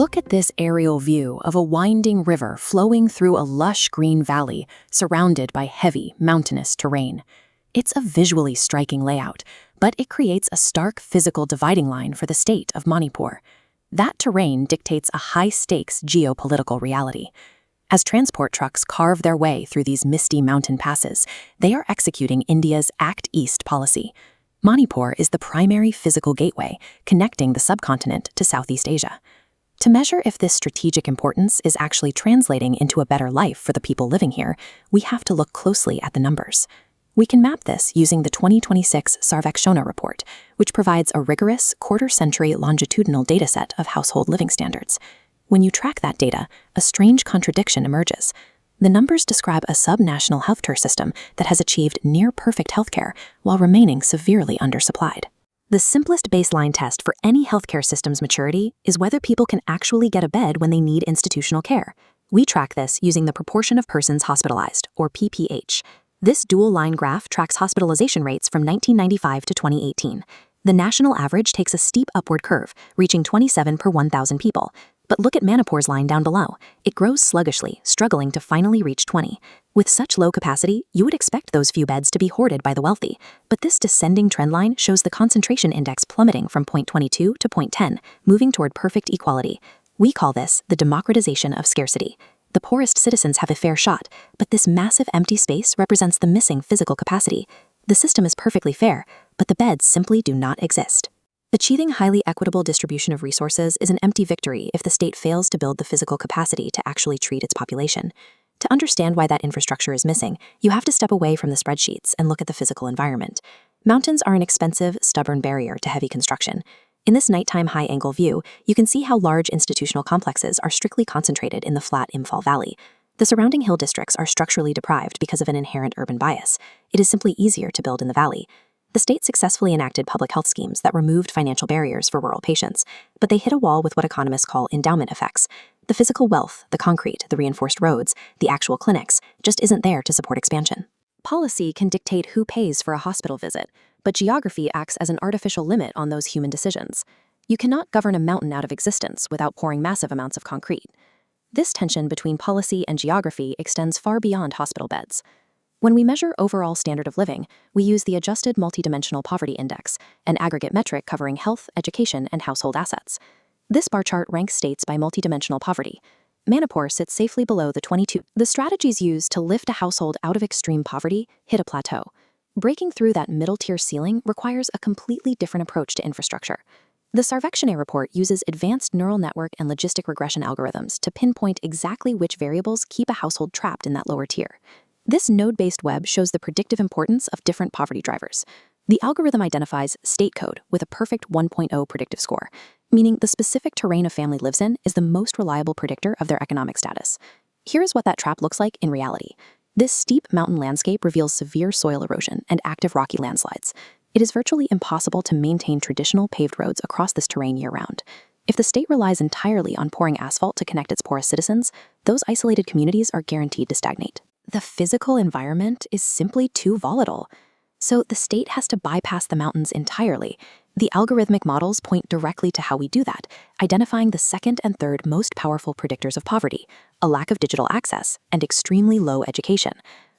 Look at this aerial view of a winding river flowing through a lush green valley surrounded by heavy, mountainous terrain. It's a visually striking layout, but it creates a stark physical dividing line for the state of Manipur. That terrain dictates a high-stakes geopolitical reality. As transport trucks carve their way through these misty mountain passes, they are executing India's Act East policy. Manipur is the primary physical gateway connecting the subcontinent to Southeast Asia. To measure if this strategic importance is actually translating into a better life for the people living here, we have to look closely at the numbers. We can map this using the 2026 Sarvekshona report, which provides a rigorous quarter-century longitudinal dataset of household living standards. When you track that data, a strange contradiction emerges. The numbers describe a subnational healthcare system that has achieved near-perfect healthcare while remaining severely undersupplied. The simplest baseline test for any healthcare system's maturity is whether people can actually get a bed when they need institutional care. We track this using the proportion of persons hospitalized, or PPH. This dual-line graph tracks hospitalization rates from 1995 to 2018. The national average takes a steep upward curve, reaching 27 per 1,000 people. But look at Manipur's line down below. It grows sluggishly, struggling to finally reach 20. With such low capacity, you would expect those few beds to be hoarded by the wealthy. But this descending trendline shows the concentration index plummeting from 0.22 to 0.10, moving toward perfect equality. We call this the democratization of scarcity. The poorest citizens have a fair shot, but this massive empty space represents the missing physical capacity. The system is perfectly fair, but the beds simply do not exist. Achieving highly equitable distribution of resources is an empty victory if the state fails to build the physical capacity to actually treat its population. To understand why that infrastructure is missing, you have to step away from the spreadsheets and look at the physical environment. Mountains are an expensive, stubborn barrier to heavy construction. In this nighttime high-angle view, you can see how large institutional complexes are strictly concentrated in the flat Imphal Valley. The surrounding hill districts are structurally deprived because of an inherent urban bias. It is simply easier to build in the valley. The state successfully enacted public health schemes that removed financial barriers for rural patients, but they hit a wall with what economists call endowment effects. The physical wealth, the concrete, the reinforced roads, the actual clinics, just isn't there to support expansion. Policy can dictate who pays for a hospital visit, but geography acts as an artificial limit on those human decisions. You cannot govern a mountain out of existence without pouring massive amounts of concrete. This tension between policy and geography extends far beyond hospital beds. When we measure overall standard of living, we use the adjusted Multidimensional Poverty Index, an aggregate metric covering health, education, and household assets. This bar chart ranks states by multidimensional poverty. Manipur sits safely below the 22. The strategies used to lift a household out of extreme poverty hit a plateau. Breaking through that middle-tier ceiling requires a completely different approach to infrastructure. The Sarvekshona report uses advanced neural network and logistic regression algorithms to pinpoint exactly which variables keep a household trapped in that lower tier. This node-based web shows the predictive importance of different poverty drivers. The algorithm identifies state code with a perfect 1.0 predictive score, meaning the specific terrain a family lives in is the most reliable predictor of their economic status. Here is what that trap looks like in reality. This steep mountain landscape reveals severe soil erosion and active rocky landslides. It is virtually impossible to maintain traditional paved roads across this terrain year-round. If the state relies entirely on pouring asphalt to connect its poorest citizens, those isolated communities are guaranteed to stagnate. The physical environment is simply too volatile. So the state has to bypass the mountains entirely. The algorithmic models point directly to how we do that, identifying the second and third most powerful predictors of poverty, a lack of digital access, and extremely low education.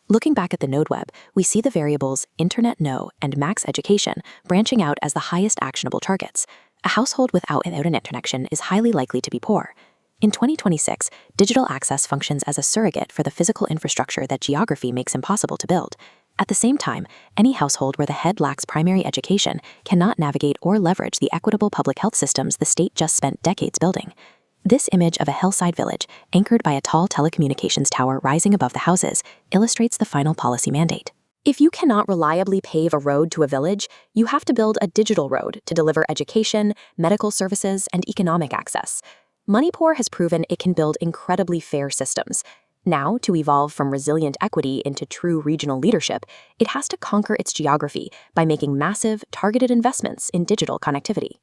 Looking back at the node web, we see the variables internet no and max education branching out as the highest actionable targets. A household without an internet connection is highly likely to be poor. In 2026, digital access functions as a surrogate for the physical infrastructure that geography makes impossible to build. At the same time, any household where the head lacks primary education cannot navigate or leverage the equitable public health systems the state just spent decades building. This image of a hillside village, anchored by a tall telecommunications tower rising above the houses, illustrates the final policy mandate. If you cannot reliably pave a road to a village, you have to build a digital road to deliver education, medical services, and economic access. Manipur has proven it can build incredibly fair systems. Now, to evolve from resilient equity into true regional leadership, it has to conquer its geography by making massive, targeted investments in digital connectivity.